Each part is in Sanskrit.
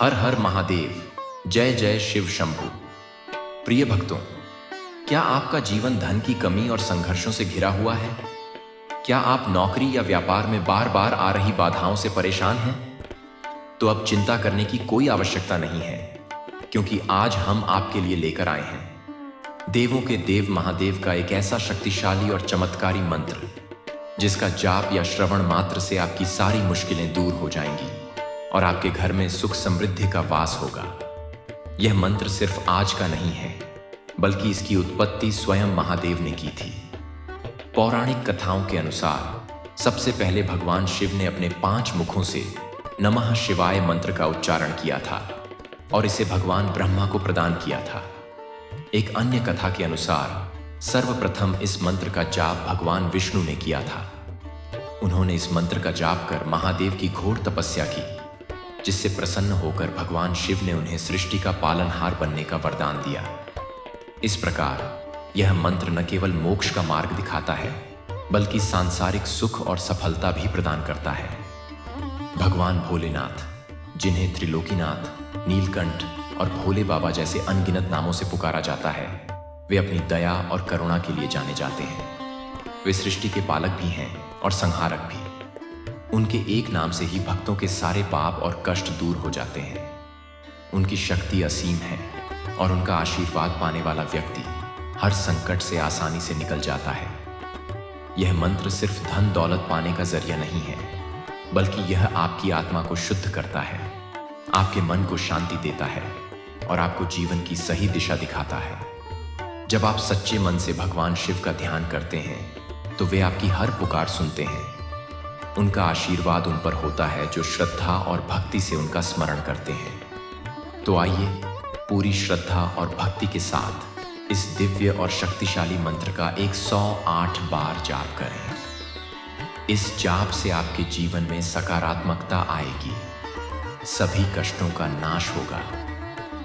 हर हर महादेव, जय जय शिव शंभु। प्रिय भक्तों, क्या आपका जीवन धन की कमी और संघर्षों से घिरा हुआ है? क्या आप नौकरी या व्यापार में बार बार आ रही बाधाओं से परेशान हैं? तो अब चिंता करने की कोई आवश्यकता नहीं है, क्योंकि आज हम आपके लिए लेकर आए हैं देवों के देव महादेव का एक ऐसा शक्तिशाली और चमत्कारी मंत्र, जिसका जाप या श्रवण मात्र से आपकी सारी मुश्किलें दूर हो जाएंगी और आपके घर में सुख समृद्धि का वास होगा। यह मंत्र सिर्फ आज का नहीं है, बल्कि इसकी उत्पत्ति स्वयं महादेव ने की थी। पौराणिक कथाओं के अनुसार सबसे पहले भगवान शिव ने अपने 5 मुखों से नमः शिवाय मंत्र का उच्चारण किया था और इसे भगवान ब्रह्मा को प्रदान किया था। एक अन्य कथा के अनुसार सर्वप्रथम इस मंत्र का जाप भगवान विष्णु ने किया था। उन्होंने इस मंत्र का जाप कर महादेव की घोर तपस्या की, जिससे प्रसन्न होकर भगवान शिव ने उन्हें सृष्टि का पालनहार बनने का वरदान दिया। इस प्रकार यह मंत्र न केवल मोक्ष का मार्ग दिखाता है, बल्कि सांसारिक सुख और सफलता भी प्रदान करता है। भगवान भोलेनाथ, जिन्हें त्रिलोकीनाथ, नीलकंठ और भोले बाबा जैसे अनगिनत नामों से पुकारा जाता है, वे अपनी दया और करुणा के लिए जाने जाते हैं। वे सृष्टि के पालक भी हैं और संहारक भी। उनके एक नाम से ही भक्तों के सारे पाप और कष्ट दूर हो जाते हैं। उनकी शक्ति असीम है और उनका आशीर्वाद पाने वाला व्यक्ति हर संकट से आसानी से निकल जाता है। यह मंत्र सिर्फ धन दौलत पाने का जरिया नहीं है, बल्कि यह आपकी आत्मा को शुद्ध करता है, आपके मन को शांति देता है और आपको जीवन की सही दिशा दिखाता है। जब आप सच्चे मन से भगवान शिव का ध्यान करते हैं, तो वे आपकी हर पुकार सुनते हैं। उनका आशीर्वाद उन पर होता है जो श्रद्धा और भक्ति से उनका स्मरण करते हैं। तो आइए पूरी श्रद्धा और भक्ति के साथ इस दिव्य और शक्तिशाली मंत्र का 108 बार जाप करें। इस जाप से आपके जीवन में सकारात्मकता आएगी, सभी कष्टों का नाश होगा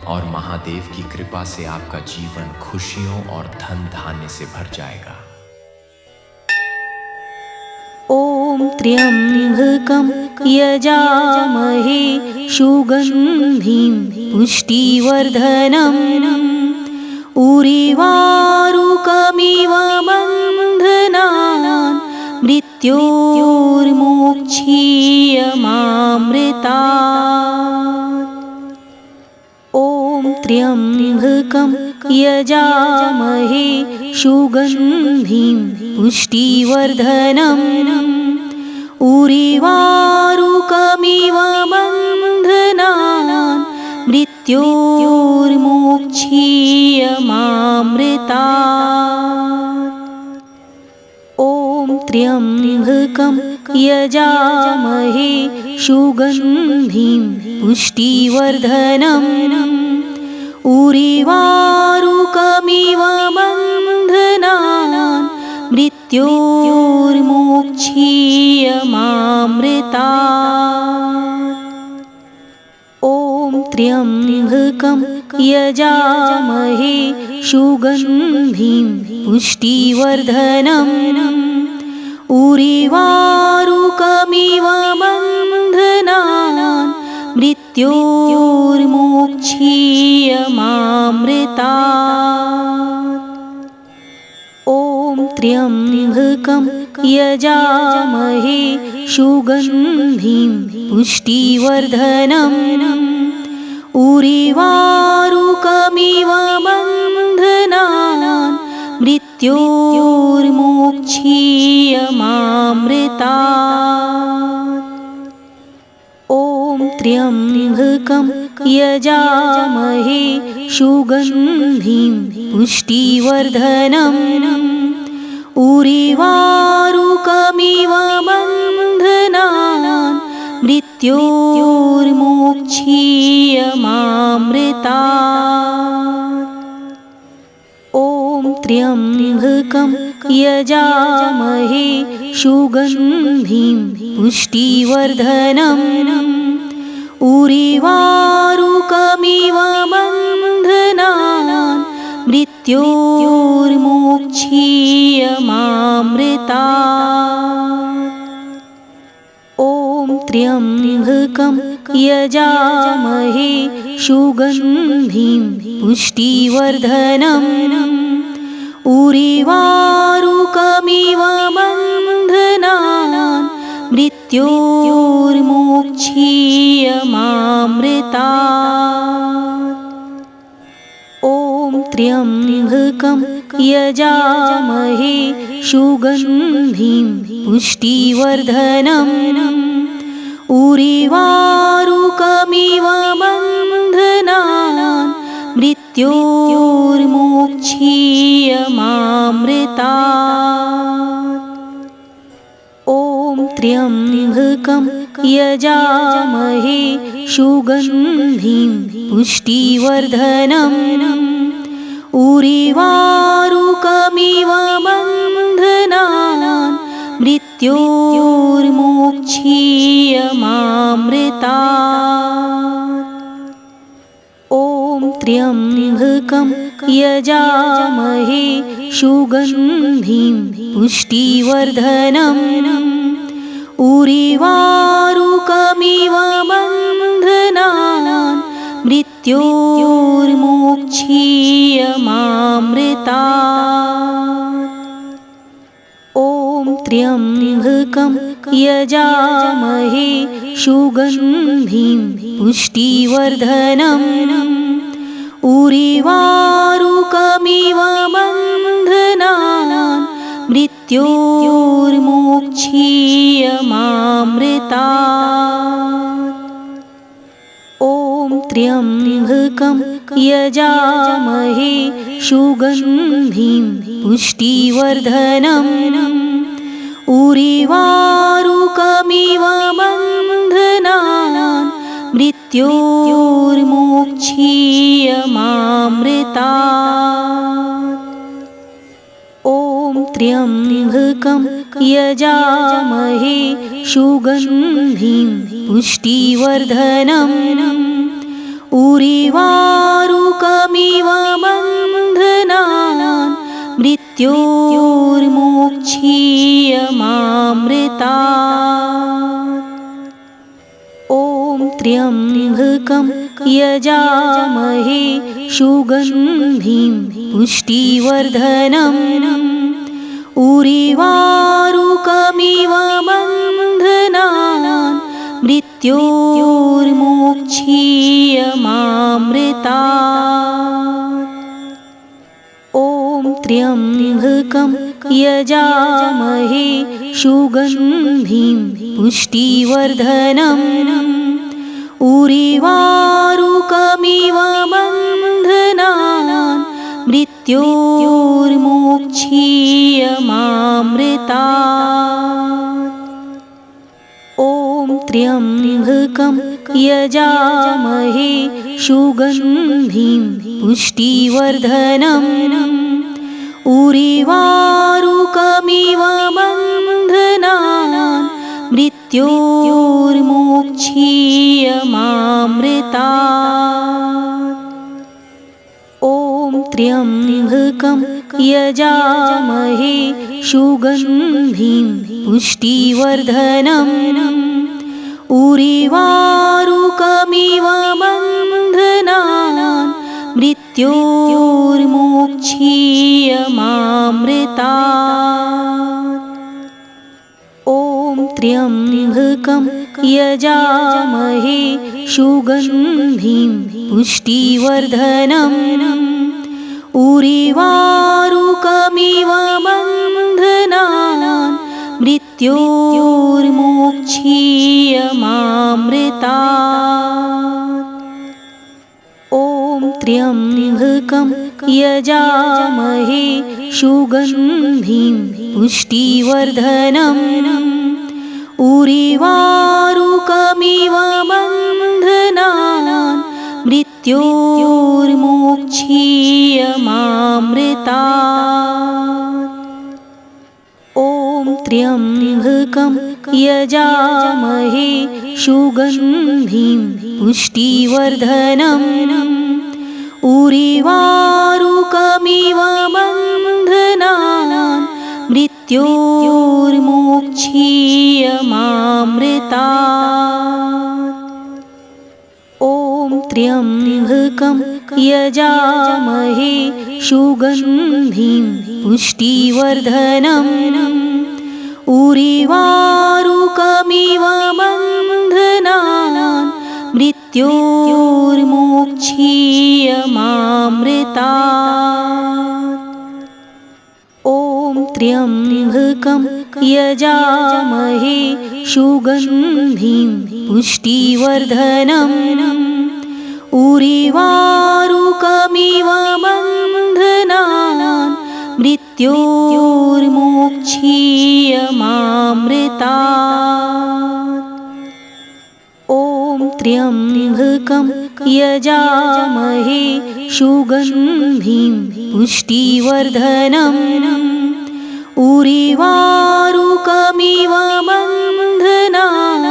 और महादेव की कृपा से आपका जीवन खुशियों और धन धान्य से भर जाएगा। ॐ त्र्यम्बकं यजामहे सुगन्धिं पुष्टिवर्धनम् उर्वारुकमिव बन्धनान् मृत्योर्मोक्षीयमामृतात्। ॐ त्र्यम्बकं यजामहे सुगन्धिं पुष्टिवर्धनम् उर्वारुकमिव बन्धनान् मृत्योर्मोक्षीयमामृतात्। ॐ त्र्यम्बकं यजामहे सुगन्धिं पुष्टिवर्धनम् उर्वारुकमिव बन्धनान् मृत्योर्मोक्षीयमामृतात्। ॐ त्र्यम्बकं यजामहे सुगन्धिं पुष्टिवर्धनम् उर्वारुकमिव बन्धनान् मृत्योर्मोक्षीयमामृतात्। ॐ त्र्यम्बकं यजामहे सुगन्धिं पुष्टिवर्धनम् उर्वारुकमिव बन्धनान् मृत्योर्मोक्षीयमामृतात्। ॐ त्र्यम्बकं यजामहे सुगन्धिं पुष्टिवर्धनम् उर्वारुकमिव बन्धनान् मृत्योर्मोक्षीयमामृतात्। ॐ त्र्यम्बकं यजामहे सुगन्धिं पुष्टिवर्धनम् उर्वारुकमिव बन्धनान् मृत्योर्मोक्षीयमामृतात्। ॐ त्र्यम्बकं यजामहे सुगन्धिं पुष्टिवर्धनम् उर्वारुकमिव बन्धनान् मृत्योर्मोक्षीयमामृतात्। ॐ त्र्यम्बकं यजामहे सुगन्धिं पुष्टिवर्धनम् उर्वारुकमिव बन्धनान् मृत्योर्मोक्षीयमामृतात्। ॐ त्र्यम्बकं यजामहे सुगन्धिं पुष्टिवर्धनम् उर्वारुकमिव बन्धनान् मृत्योर्मोक्षीयमामृतात्। ॐ त्र्यम्बकं यजामहे सुगन्धिं पुष्टिवर्धनम् उर्वारुकमिव बन्धनान् मृत्योर्मोक्षीयमामृतात्। ॐ त्र्यम्बकं यजामहे सुगन्धिं पुष्टिवर्धनम् उर्वारुकमिव बन्धनान् मृत्योर्मोक्षीयमामृतात्। ॐ त्र्यम्बकं यजामहे सुगन्धिं पुष्टिवर्धनम् उर्वारुकमिव बन्धनान् मृत्योर्मोक्षीयमामृतात्। ॐ त्र्यम्बकं यजामहे सुगन्धिं पुष्टिवर्धनम् उर्वारुकमिव बन्धनान् मृत्योर्मोक्षीयमामृतात्। ॐ त्र्यम्बकं यजामहे सुगन्धिं पुष्टिवर्धनम् उर्वारुकमिव बन्धनान् मृत्योर्मोक्षीयमामृतात्। ॐ त्र्यम्बकं यजामहे सुगन्धिं पुष्टिवर्धनम् उर्वारुकमिव बन्धनान् मृत्योर्मोक्षीयमामृतात्। ॐ त्र्यम्बकं यजामहे सुगन्धिं पुष्टिवर्धनम् उर्वारुकमिव बन्धनान् मृत्योर्मोक्षीयमामृतात्। ॐ त्र्यम्बकं यजामहे सुगन्धिं पुष्टिवर्धनम् उर्वारुकमिव बन्धनान् मृत्योर्मोक्षीयमामृतात्। ॐ त्र्यम्बकं यजामहे सुगन्धिं पुष्टिवर्धनम् उर्वारुकमिव बन्धनान् मृत्योर्मोक्षीयमामृतात्। ॐ त्र्यम्बकं यजामहे सुगन्धिं पुष्टिवर्धनम् उर्वारुकमिव बन्धनान् मृत्योर्मोक्षीयमामृतात्। ॐ त्र्यम्बकं यजामहे सुगन्धिं पुष्टिवर्धनम् उर्वारुकमिव बन्धनान् मृत्योर्मोक्षीयमामृतात्। ॐ त्र्यम्बकं यजामहे सुगन्धिं पुष्टिवर्धनम् उर्वारुकमिव बन्धनान् मृत्योर्मोक्षीयमामृतात्। ॐ त्र्यम्बकं यजामहे सुगन्धिं पुष्टिवर्धनम् उर्वारुकमिव बन्धनान् मृत्योर्मोक्षीयमामृतात्। ॐ त्र्यम्बकं यजामहे सुगन्धिं पुष्टिवर्धनम् उर्वारुकमिव बन्धनान्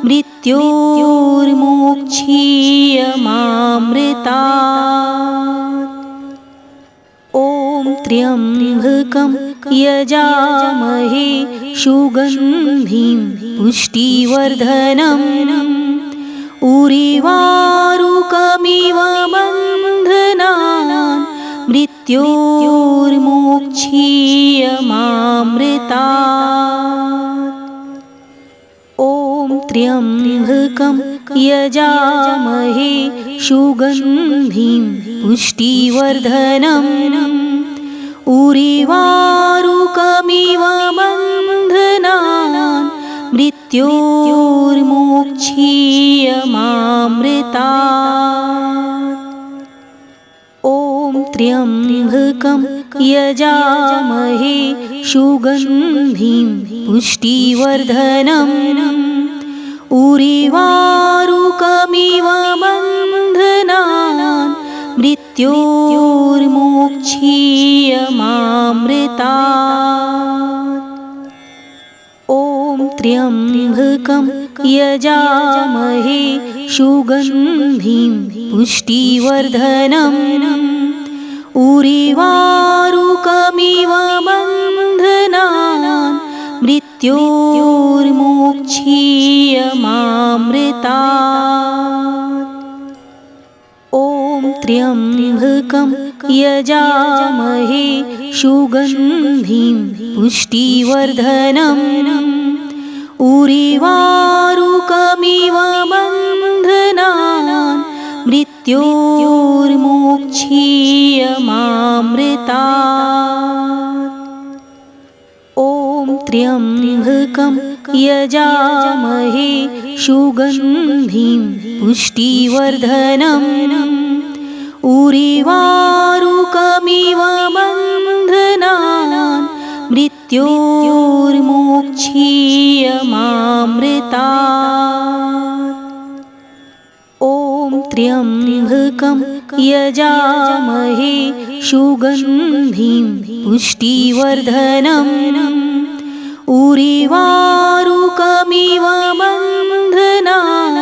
मृत्योर्मोक्षीयमामृतात्। ॐ त्र्यम्बकं यजामहे सुगन्धिं पुष्टिवर्धनम् उर्वारुकमिव बन्धनान् मृत्योर्मोक्षीयमामृतात्। ॐ त्र्यम्बकं यजामहे सुगन्धिं पुष्टिवर्धनम् उर्वारुकमिव बन्धनान् मृत्योर्मोक्षीयमामृतात्। ॐ त्र्यम्बकं यजामहे सुगन्धिं पुष्टिवर्धनम् उर्वारुकमिव बन्धनान् मृत्योर्मोक्षीयमामृतात्। ॐ त्र्यम्बकं यजामहे सुगन्धिं पुष्टिवर्धनम् उर्वारुकमिव बन्धनान् मृत्योर्मोक्षीयमामृतात्। ॐ त्र्यम्बकं यजामहे सुगन्धिं पुष्टिवर्धनम् उर्वारुकमिव बन्धनान् मृत्योर्मोक्षीयमामृतात्। ॐ त्र्यम्बकं यजामहे सुगन्धिं पुष्टिवर्धनम् उर्वारुकमिव बन्धनान् मृत्योर्मोक्षीयमामृतात्। ॐ त्र्यम्बकं यजामहे सुगन्धिं पुष्टिवर्धनम् उर्वारुकमिव बन्धनान्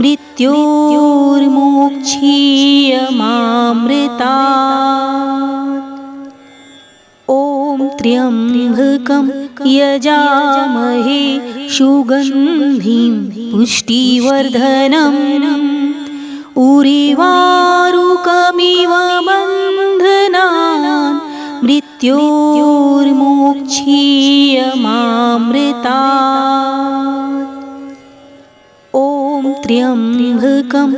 मृत्योर्मोक्षीयमामृतात्। ॐ त्र्यम्बकं यजामहे सुगन्धिं पुष्टिवर्धनम् उर्वारुकमिव बन्धनान् मृत्योर्मोक्षीयमामृतात्। ॐ त्र्यम्बकं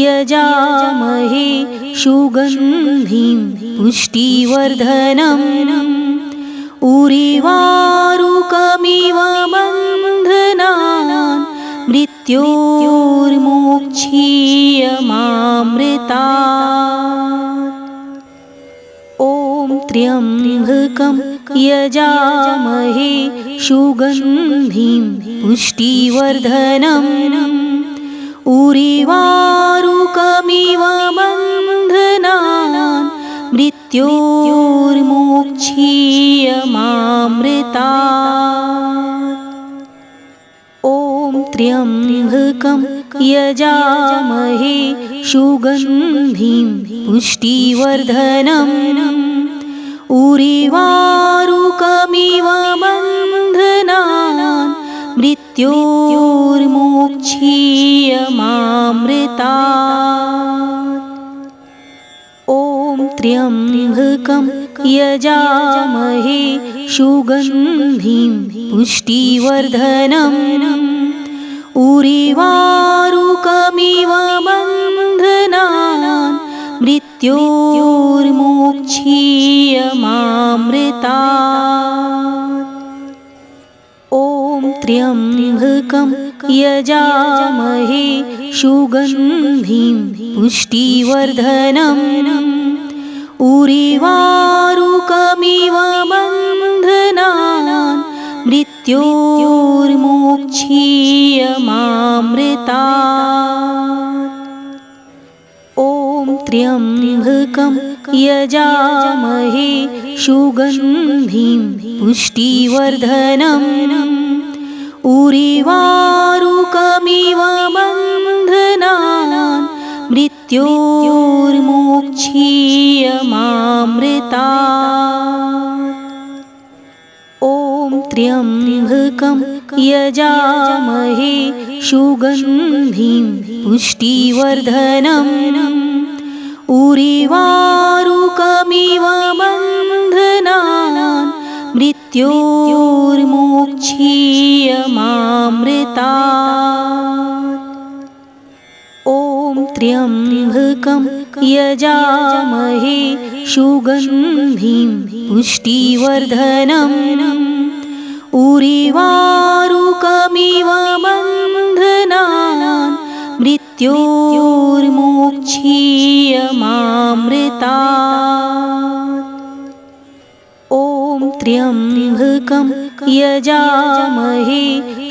यजामहे सुगन्धिं पुष्टिवर्धनम् उर्वारुकमिव बन्धनान् मृत्योर्मोक्षीयमामृतात्। ॐ त्र्यम्बकं यजामहे सुगन्धिं पुष्टिवर्धनम् उर्वारुकमिव बन्धनान् मृत्योर्मोक्षीयमामृतात्। ॐ त्र्यम्बकं यजामहे सुगन्धिं पुष्टिवर्धनम् उर्वारुकमिव उरीवारुकमिव बन्धनान् मृत्योर्मोक्षीयमामृतात्। ॐ त्र्यम्बकं यजामहे सुगन्धिं पुष्टिवर्धनम् उरीवारुकमिव बन्धनान् मृत्योर्मोक्षीयमामृतात्। ॐ त्र्यम्बकं यजामहे सुगन्धिं पुष्टिवर्धनम् उरीवारुकमिव बन्धनान् मृत्योर्मोक्षीयमामृतात्। ॐ त्र्यम्बकं यजामहे सुगन्धिं पुष्टिवर्धनम् उरीवारुकमिव बन्धनान् मृत्योर्मोक्षीयमामृतात्। ॐ त्र्यम्बकं यजामहे सुगन्धिं पुष्टिवर्धनम् उरीवारुकमिव बन्धनान् मृत्योर्मोक्षीयमामृतात्। ॐ त्र्यम्बकं यजामहे सुगन्धिं पुष्टिवर्धनम् उरीवारुकमिव बन्धनान् मृत्योर्मोक्षीयमामृतात्। ॐ त्र्यम्बकं यजामहे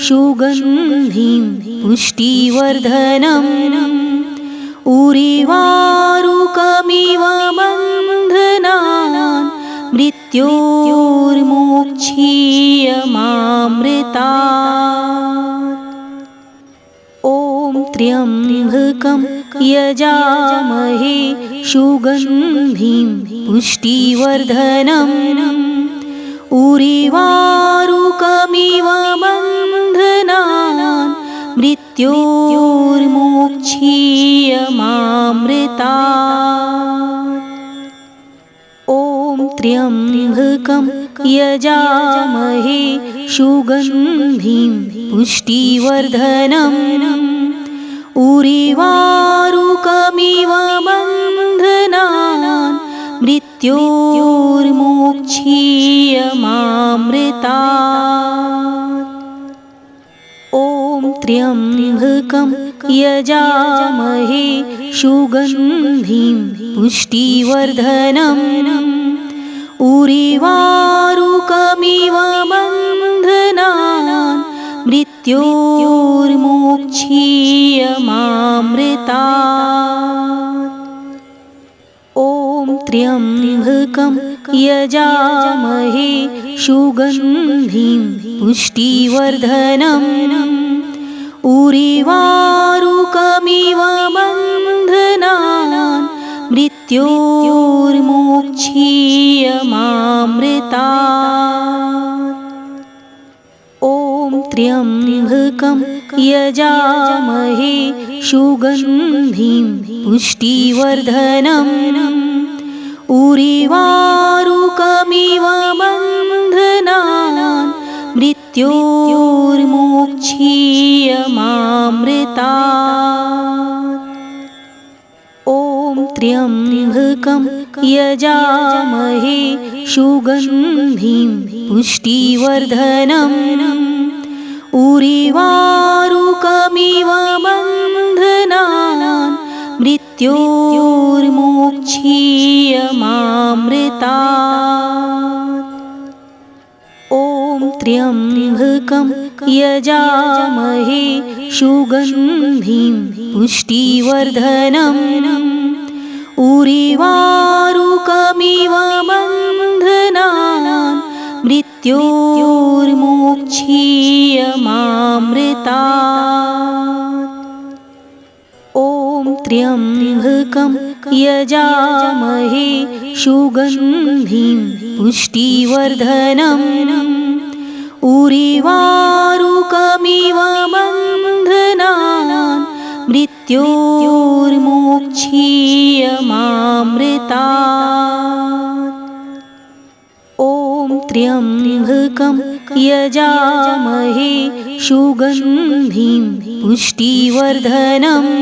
सुगन्धिं पुष्टिवर्धनम् उरीवारुकमिव बन्धनान् मृत्योर्मोक्षीयमामृतात्। ॐ त्र्यम्बकं यजामहे सुगन्धिं पुष्टिवर्धनम् उरीवारुकमिव बन्धनान् मृत्योर्मोक्षीयमामृतात्। ॐ त्र्यम्बकं यजामहे सुगन्धिं पुष्टिवर्धनम् उरीवारुकमिव बन्धनान् मृत्योर्मोक्षीयमामृतात्। ॐ त्र्यम्बकं यजामहे सुगन्धिं पुष्टिवर्धनम् उरीवारुकमिव बन्धनान् मृत्योर्मोक्षीयमामृतात्। ॐ त्र्यम्बकं यजामहे सुगन्धिं पुष्टिवर्धनम् उरीवारुकमिव बन्धनान् मृत्योर्मोक्षीयमामृतात्। ॐ त्र्यम्बकं यजामहे सुगन्धिं पुष्टिवर्धनम् उरीवारुकमिव बन्धनान् मृत्योर्मोक्षीयमामृतात्। ॐ त्र्यम्बकं यजामहे सुगन्धिं पुष्टिवर्धनम् उरीवारुकमिव बन्धनान् मृत्योर्मोक्षीयमामृतात्। ॐ त्र्यम्बकं यजामहे सुगन्धिं पुष्टिवर्धनम् उरीवारुकमिव बन्धनान् मृत्योर्मोक्षीयमामृतात्। ॐ त्र्यम्बकं यजामहे सुगन्धिं पुष्टिवर्धनम् उर्वारुकमिव बन्धनान् मृत्योर्मोक्षीयमामृतात्। ॐ त्र्यम्बकं यजामहे सुगन्धिं पुष्टिवर्धनम्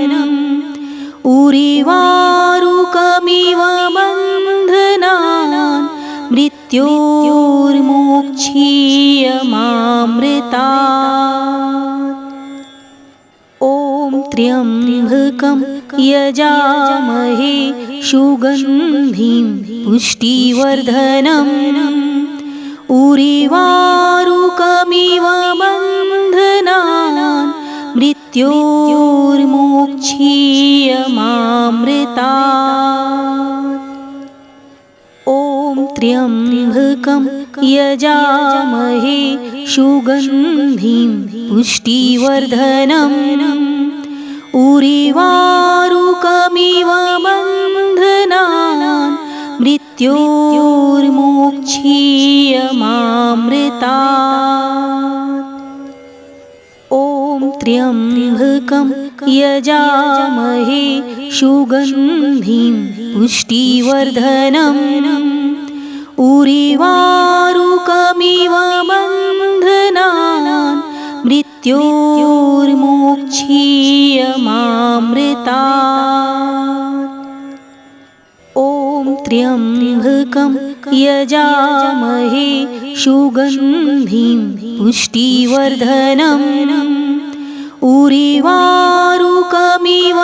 उर्वारुकमिव बन्धनान् मृत्योर्मोक्षीयमामृतात्। ॐ त्र्यम्बकं यजामहे सुगन्धिं पुष्टिवर्धनम् उर्वारुकमिव बन्धनान् मृत्योर्मोक्षीयमामृतात्। ॐ त्र्यम्बकं यजामहे सुगन्धिं पुष्टिवर्धनम् उर्वारुकमिव बन्धनान् मृत्योर्मोक्षीयमामृतात्। ॐ त्र्यम्बकं यजामहे सुगन्धिं पुष्टिवर्धनम् उर्वारुकमिव बन्धनान् मृत्योर्मोक्षीयमामृतात्। ॐ त्र्यम्बकं यजामहे सुगन्धिं पुष्टिवर्धनम् उर्वारुकमिव